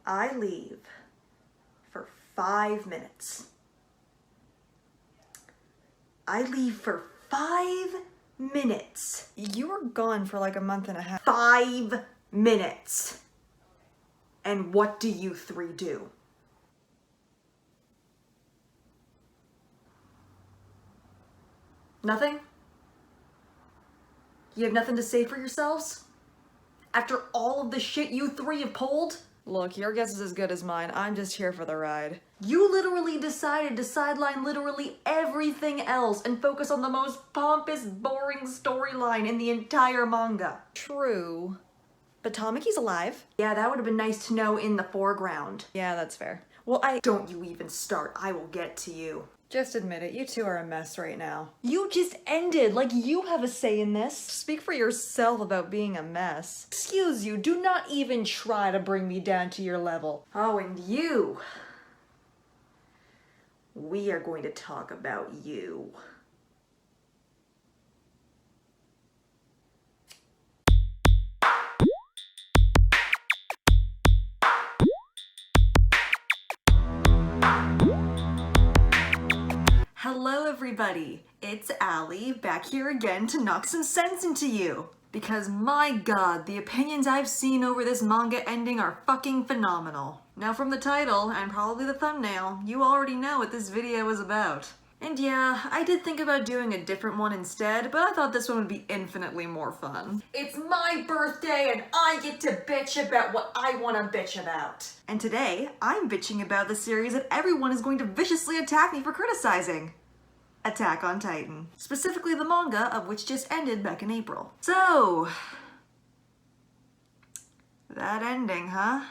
I leave for 5 minutes. I leave for 5 minutes. You were gone for like a month and a half. 5 minutes. And what do you three do? Nothing? You have nothing to say for yourselves? After all of the shit you three have pulled? Look, your guess is as good as mine. I'm just here for the ride. You literally decided to sideline literally everything else and focus on the most pompous, boring storyline in the entire manga. True. But Tamaki's alive. Yeah, that would have been nice to know in the foreground. Yeah, that's fair. Well, Don't you even start. I will get to you. Just admit it, you two are a mess right now. You just ended, like you have a say in this. Speak for yourself about being a mess. Excuse you, do not even try to bring me down to your level. Oh, and you. We are going to talk about you. Hello everybody, it's Allie, back here again to knock some sense into you. Because my god, the opinions I've seen over this manga ending are fucking phenomenal. Now from the title, and probably the thumbnail, you already know what this video is about. And yeah, I did think about doing a different one instead, but I thought this one would be infinitely more fun. It's my birthday and I get to bitch about what I want to bitch about. And today, I'm bitching about the series that everyone is going to viciously attack me for criticizing. Attack on Titan. Specifically the manga, of which just ended back in April. So, that ending, huh?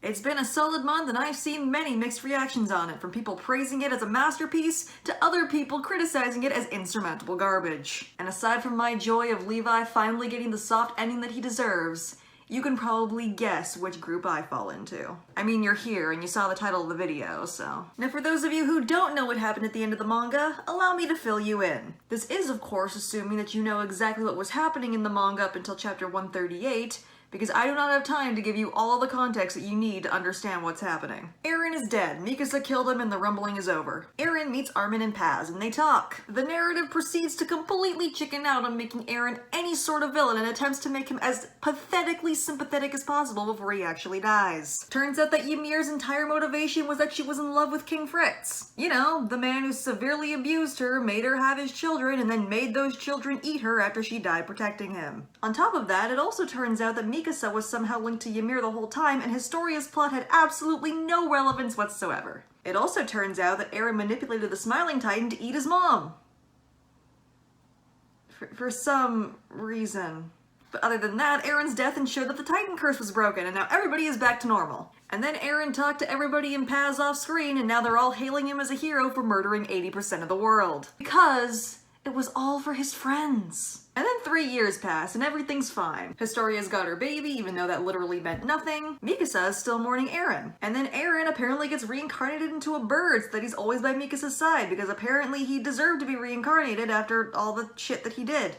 It's been a solid month and I've seen many mixed reactions on it, from people praising it as a masterpiece to other people criticizing it as insurmountable garbage. And aside from my joy of Levi finally getting the soft ending that he deserves, you can probably guess which group I fall into. I mean, you're here and you saw the title of the video, so. Now for those of you who don't know what happened at the end of the manga, allow me to fill you in. This is of course assuming that you know exactly what was happening in the manga up until chapter 138, because I do not have time to give you all the context that you need to understand what's happening. Eren is dead, Mikasa killed him, and the rumbling is over. Eren meets Armin and Paz, and they talk. The narrative proceeds to completely chicken out on making Eren any sort of villain and attempts to make him as pathetically sympathetic as possible before he actually dies. Turns out that Ymir's entire motivation was that she was in love with King Fritz. You know, the man who severely abused her, made her have his children, and then made those children eat her after she died protecting him. On top of that, it also turns out that Mikasa was somehow linked to Ymir the whole time, and Historia's plot had absolutely no relevance whatsoever. It also turns out that Eren manipulated the Smiling Titan to eat his mom. For some reason. But other than that, Eren's death ensured that the Titan curse was broken, and now everybody is back to normal. And then Eren talked to everybody in Paz off screen, and now they're all hailing him as a hero for murdering 80% of the world. Because it was all for his friends. And then 3 years pass and everything's fine. Historia's got her baby, even though that literally meant nothing. Mikasa is still mourning Eren. And then Eren apparently gets reincarnated into a bird so that he's always by Mikasa's side, because apparently he deserved to be reincarnated after all the shit that he did.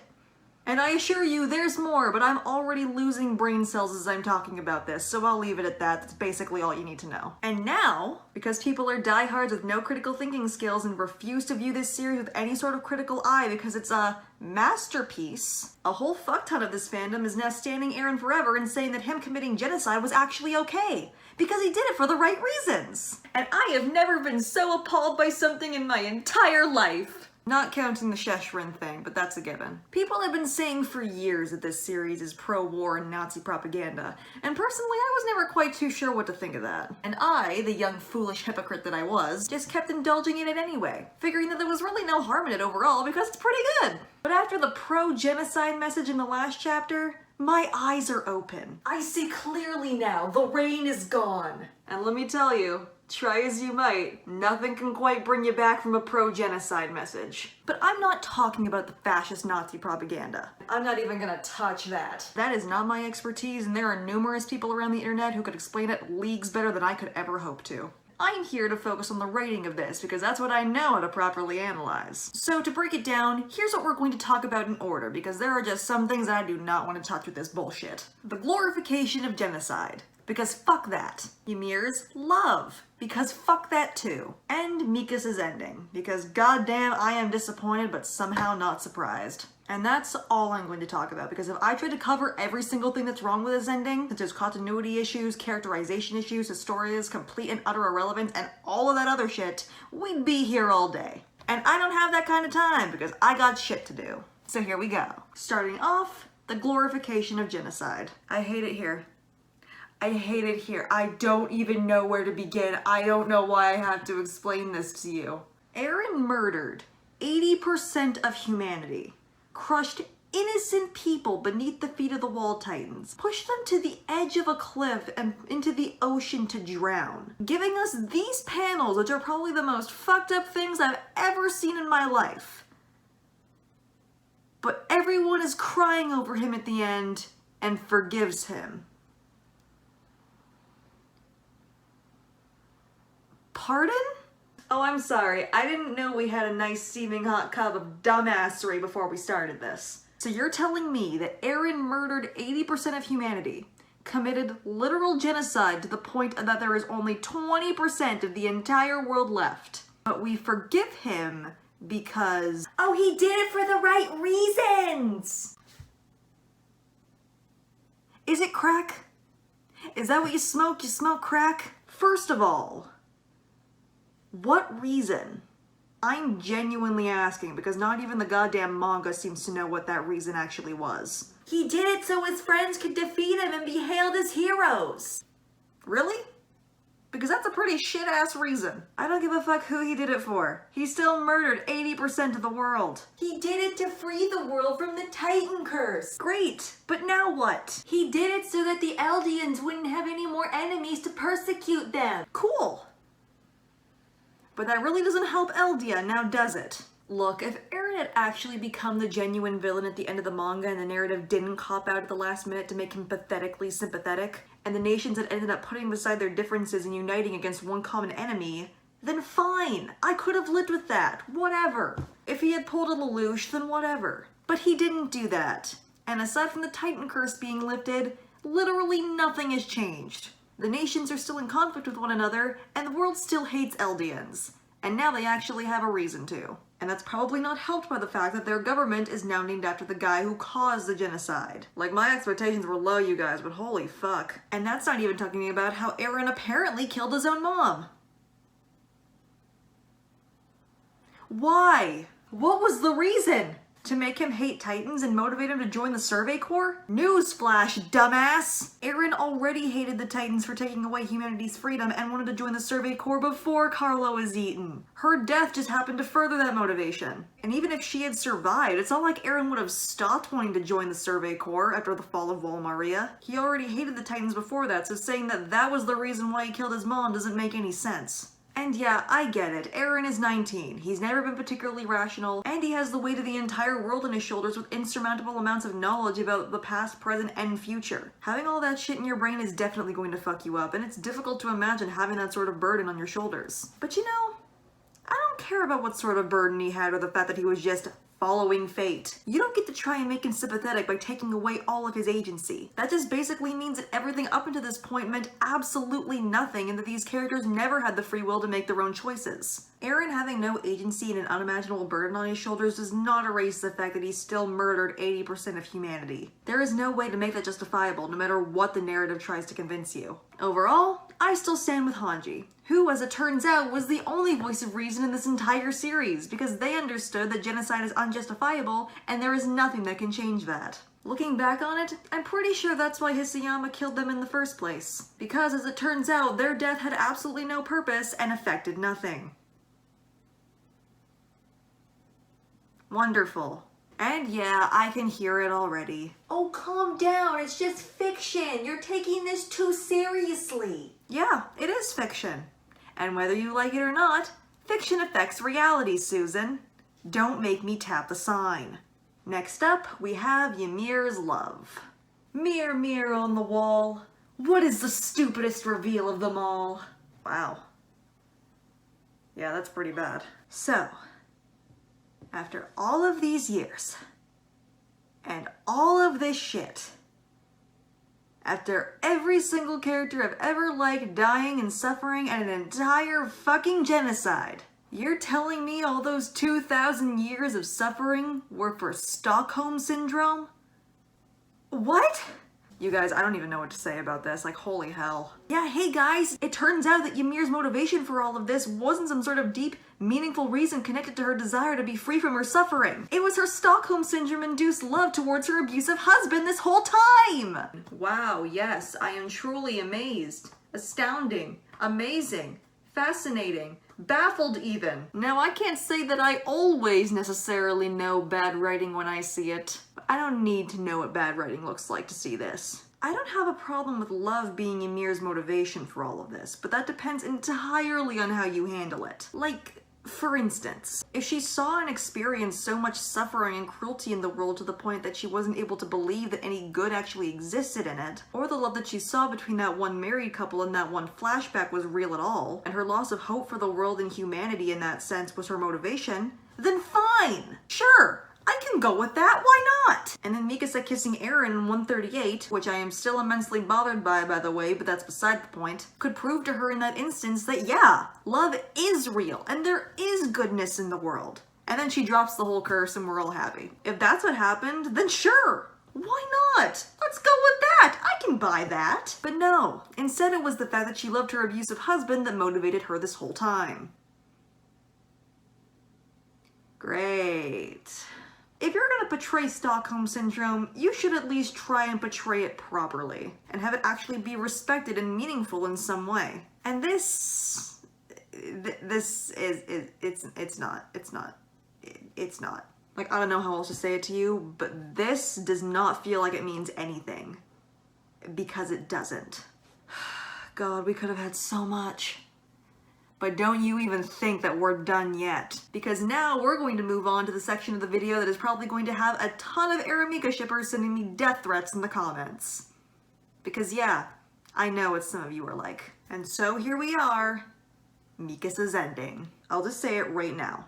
And I assure you, there's more, but I'm already losing brain cells as I'm talking about this, so I'll leave it at that. That's basically all you need to know. And now, because people are diehards with no critical thinking skills and refuse to view this series with any sort of critical eye because it's a masterpiece, a whole fuck ton of this fandom is now standing Eren forever and saying that him committing genocide was actually okay, because he did it for the right reasons. And I have never been so appalled by something in my entire life. Not counting the Sheshrin thing, but that's a given. People have been saying for years that this series is pro-war and Nazi propaganda, and personally I was never quite too sure what to think of that. And I, the young foolish hypocrite that I was, just kept indulging in it anyway, figuring that there was really no harm in it overall because it's pretty good. But after the pro-genocide message in the last chapter, my eyes are open. I see clearly now, the rain is gone. And let me tell you, try as you might, nothing can quite bring you back from a pro-genocide message. But I'm not talking about the fascist Nazi propaganda. I'm not even gonna touch that. That is not my expertise, and there are numerous people around the internet who could explain it leagues better than I could ever hope to. I'm here to focus on the writing of this because that's what I know how to properly analyze. So to break it down, here's what we're going to talk about in order, because there are just some things I do not want to touch with this bullshit. The glorification of genocide. because fuck that. Ymir's love, because fuck that too. And Mikas's ending, because goddamn I am disappointed but somehow not surprised. And that's all I'm going to talk about, because if I tried to cover every single thing that's wrong with this ending, such as continuity issues, characterization issues, Historia's complete and utter irrelevance, and all of that other shit, we'd be here all day. And I don't have that kind of time, because I got shit to do. So here we go. Starting off, the glorification of genocide. I hate it here. I hate it here. I don't even know where to begin. I don't know why I have to explain this to you. Eren murdered 80% of humanity, crushed innocent people beneath the feet of the Wall Titans, pushed them to the edge of a cliff and into the ocean to drown, giving us these panels, which are probably the most fucked up things I've ever seen in my life. But everyone is crying over him at the end and forgives him. Pardon? Oh, I'm sorry. I didn't know we had a nice steaming hot cup of dumbassery before we started this. So you're telling me that Eren murdered 80% of humanity, committed literal genocide to the point that there is only 20% of the entire world left, but we forgive him because, oh, he did it for the right reasons! Is it crack? Is that what you smoke? You smoke crack? First of all, what reason? I'm genuinely asking, because not even the goddamn manga seems to know what that reason actually was. He did it so his friends could defeat him and be hailed as heroes. Really? Because that's a pretty shit-ass reason. I don't give a fuck who he did it for. He still murdered 80% of the world. He did it to free the world from the Titan curse. Great, but now what? He did it so that the Eldians wouldn't have any more enemies to persecute them. Cool. But that really doesn't help Eldia, now does it? Look, if Eren had actually become the genuine villain at the end of the manga and the narrative didn't cop out at the last minute to make him pathetically sympathetic, and the nations had ended up putting aside their differences and uniting against one common enemy, then fine, I could have lived with that, whatever. If he had pulled a Lelouch, then whatever. But he didn't do that. And aside from the Titan curse being lifted, literally nothing has changed. The nations are still in conflict with one another, and the world still hates Eldians. And now they actually have a reason to. And that's probably not helped by the fact that their government is now named after the guy who caused the genocide. Like, my expectations were low, you guys, but holy fuck. And that's not even talking about how Eren apparently killed his own mom. Why? What was the reason? To make him hate Titans and motivate him to join the Survey Corps? Newsflash, dumbass! Eren already hated the Titans for taking away humanity's freedom and wanted to join the Survey Corps before Carlo was eaten. Her death just happened to further that motivation. And even if she had survived, it's not like Eren would have stopped wanting to join the Survey Corps after the fall of Wall Maria. He already hated the Titans before that, so saying that that was the reason why he killed his mom doesn't make any sense. And yeah, I get it. Eren is 19. He's never been particularly rational, and he has the weight of the entire world on his shoulders with insurmountable amounts of knowledge about the past, present, and future. Having all that shit in your brain is definitely going to fuck you up, and it's difficult to imagine having that sort of burden on your shoulders. But you know, I don't care about what sort of burden he had or the fact that he was just following fate. You don't get to try and make him sympathetic by taking away all of his agency. That just basically means that everything up until this point meant absolutely nothing and that these characters never had the free will to make their own choices. Eren having no agency and an unimaginable burden on his shoulders does not erase the fact that he still murdered 80% of humanity. There is no way to make that justifiable, no matter what the narrative tries to convince you. Overall, I still stand with Hanji, who, as it turns out, was the only voice of reason in this entire series, because they understood that genocide is unjustifiable, and there is nothing that can change that. Looking back on it, I'm pretty sure that's why Hisayama killed them in the first place, because as it turns out, their death had absolutely no purpose and affected nothing. Wonderful. And yeah, I can hear it already. Oh, calm down, it's just fiction. You're taking this too seriously. Yeah, it is fiction. And whether you like it or not, fiction affects reality, Susan. Don't make me tap the sign. Next up, we have Ymir's love. Mirror, mirror on the wall, what is the stupidest reveal of them all? Wow. Yeah, that's pretty bad. So, after all of these years, and all of this shit, After every single character I've ever liked dying and suffering and an entire fucking genocide. You're telling me all those 2,000 years of suffering were for Stockholm Syndrome? What? You guys, I don't even know what to say about this, like holy hell. Yeah, hey guys, it turns out that Ymir's motivation for all of this wasn't some sort of deep, meaningful reason connected to her desire to be free from her suffering. It was her Stockholm Syndrome-induced love towards her abusive husband this whole time! Wow, yes, I am truly amazed. Astounding. Amazing. Fascinating. Baffled even. Now, I can't say that I always necessarily know bad writing when I see it. I don't need to know what bad writing looks like to see this. I don't have a problem with love being Ymir's motivation for all of this, but that depends entirely on how you handle it. Like, for instance, if she saw and experienced so much suffering and cruelty in the world to the point that she wasn't able to believe that any good actually existed in it, or the love that she saw between that one married couple and that one flashback was real at all, and her loss of hope for the world and humanity in that sense was her motivation, then fine! Sure! I can go with that, why not? And then Mikasa kissing Eren in 138, which I am still immensely bothered by the way, but that's beside the point, could prove to her in that instance that yeah, love is real, and there is goodness in the world. And then she drops the whole curse and we're all happy. If that's what happened, then sure! Why not? Let's go with that! I can buy that! But no, instead it was the fact that she loved her abusive husband that motivated her this whole time. Great. If you're gonna portray Stockholm Syndrome, you should at least try and portray it properly, and have it actually be respected and meaningful in some way. And it's not. Like, I don't know how else to say it to you, but this does not feel like it means anything. Because it doesn't. God, we could have had so much. But don't you even think that we're done yet. Because now we're going to move on to the section of the video that is probably going to have a ton of Eren Mika shippers sending me death threats in the comments. Because yeah, I know what some of you are like. And so here we are, Mikasa's ending. I'll just say it right now.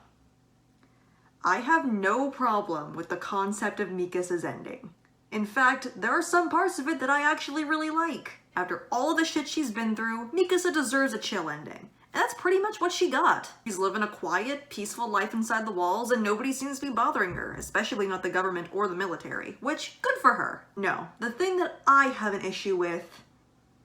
I have no problem with the concept of Mikasa's ending. In fact, there are some parts of it that I actually really like. After all the shit she's been through, Mikasa deserves a chill ending. And that's pretty much what she got. She's living a quiet, peaceful life inside the walls and nobody seems to be bothering her, especially not the government or the military, which, good for her. No, the thing that I have an issue with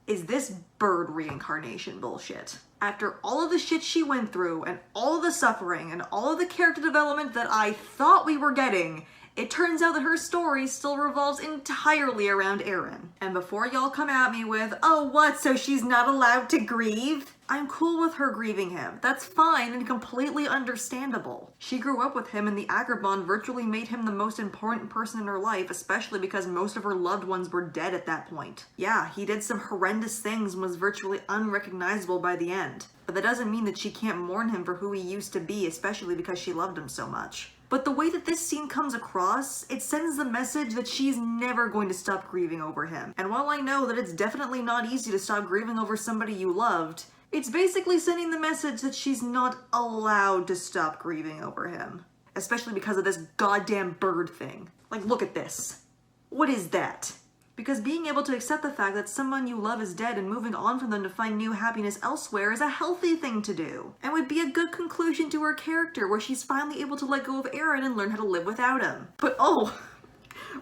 is this bird reincarnation bullshit. After all of the shit she went through and all of the suffering and all of the character development that I thought we were getting, it turns out that her story still revolves entirely around Eren. And before y'all come at me with, oh what, so she's not allowed to grieve? I'm cool with her grieving him. That's fine and completely understandable. She grew up with him and the Agrabah virtually made him the most important person in her life, especially because most of her loved ones were dead at that point. Yeah, he did some horrendous things and was virtually unrecognizable by the end. But that doesn't mean that she can't mourn him for who he used to be, especially because she loved him so much. But the way that this scene comes across, it sends the message that she's never going to stop grieving over him. And while I know that it's definitely not easy to stop grieving over somebody you loved, it's basically sending the message that she's not allowed to stop grieving over him. Especially because of this goddamn bird thing. Like, look at this. What is that? Because being able to accept the fact that someone you love is dead and moving on from them to find new happiness elsewhere is a healthy thing to do. And would be a good conclusion to her character where she's finally able to let go of Eren and learn how to live without him. But oh,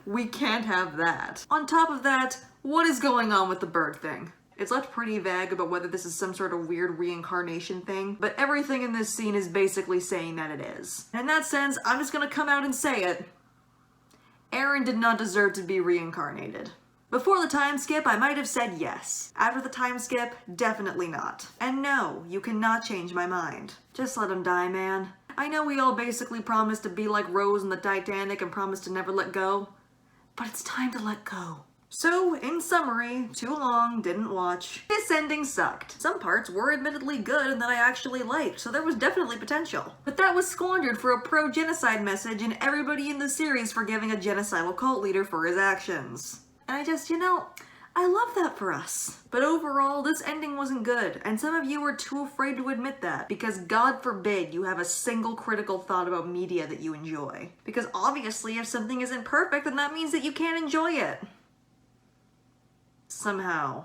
we can't have that. On top of that, what is going on with the bird thing? It's left pretty vague about whether this is some sort of weird reincarnation thing, but everything in this scene is basically saying that it is. And in that sense, I'm just gonna come out and say it. Eren did not deserve to be reincarnated. Before the time skip, I might have said yes. After the time skip, definitely not. And no, you cannot change my mind. Just let him die, man. I know we all basically promised to be like Rose in the Titanic and promised to never let go, but it's time to let go. So, in summary, too long, didn't watch. This ending sucked. Some parts were admittedly good and that I actually liked, so there was definitely potential. But that was squandered for a pro-genocide message and everybody in the series forgiving a genocidal cult leader for his actions. And I just, I love that for us. But overall, this ending wasn't good, and some of you are too afraid to admit that, because God forbid you have a single critical thought about media that you enjoy. Because obviously, if something isn't perfect, then that means that you can't enjoy it. somehow.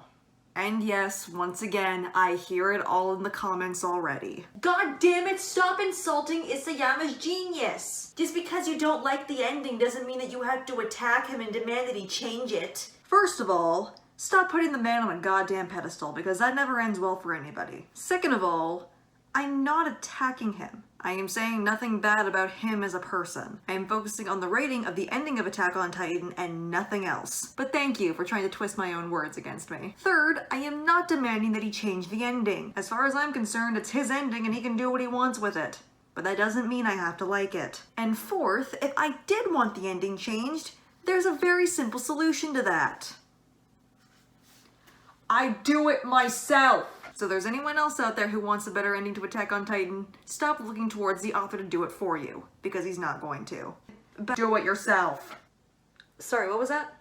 And yes, once again, I hear it all in the comments already. God damn it, stop insulting Isayama's genius! Just because you don't like the ending doesn't mean that you have to attack him and demand that he change it. First of all, stop putting the man on a goddamn pedestal, because that never ends well for anybody. Second of all, I'm not attacking him. I am saying nothing bad about him as a person. I am focusing on the rating of the ending of Attack on Titan and nothing else. But thank you for trying to twist my own words against me. Third, I am not demanding that he change the ending. As far as I'm concerned, it's his ending and he can do what he wants with it. But that doesn't mean I have to like it. And fourth, if I did want the ending changed, there's a very simple solution to that. I do it myself! So if there's anyone else out there who wants a better ending to Attack on Titan, stop looking towards the author to do it for you, because he's not going to. But do it yourself. Sorry, what was that?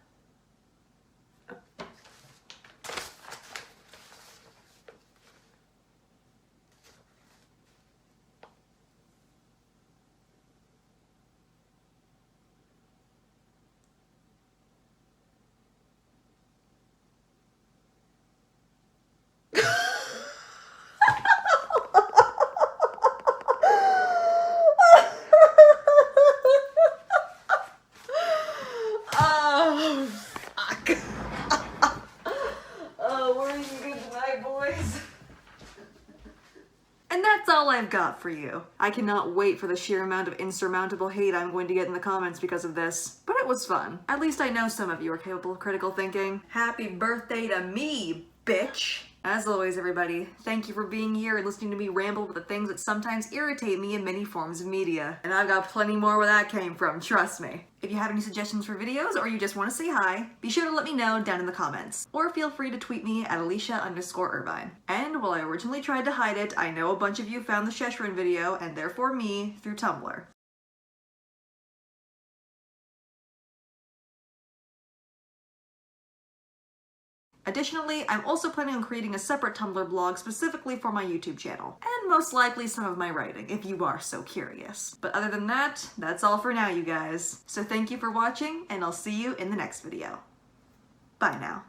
That's all I've got for you. I cannot wait for the sheer amount of insurmountable hate I'm going to get in the comments because of this, but it was fun. At least I know some of you are capable of critical thinking. Happy birthday to me, bitch! As always, everybody, thank you for being here and listening to me ramble with the things that sometimes irritate me in many forms of media. And I've got plenty more where that came from, trust me. If you have any suggestions for videos or you just want to say hi, be sure to let me know down in the comments. Or feel free to tweet me at Alicia_Irvine. And while I originally tried to hide it, I know a bunch of you found the Sheshrin video, and therefore me, through Tumblr. Additionally, I'm also planning on creating a separate Tumblr blog specifically for my YouTube channel, and most likely some of my writing, if you are so curious. But other than that, that's all for now, you guys. So thank you for watching, and I'll see you in the next video. Bye now.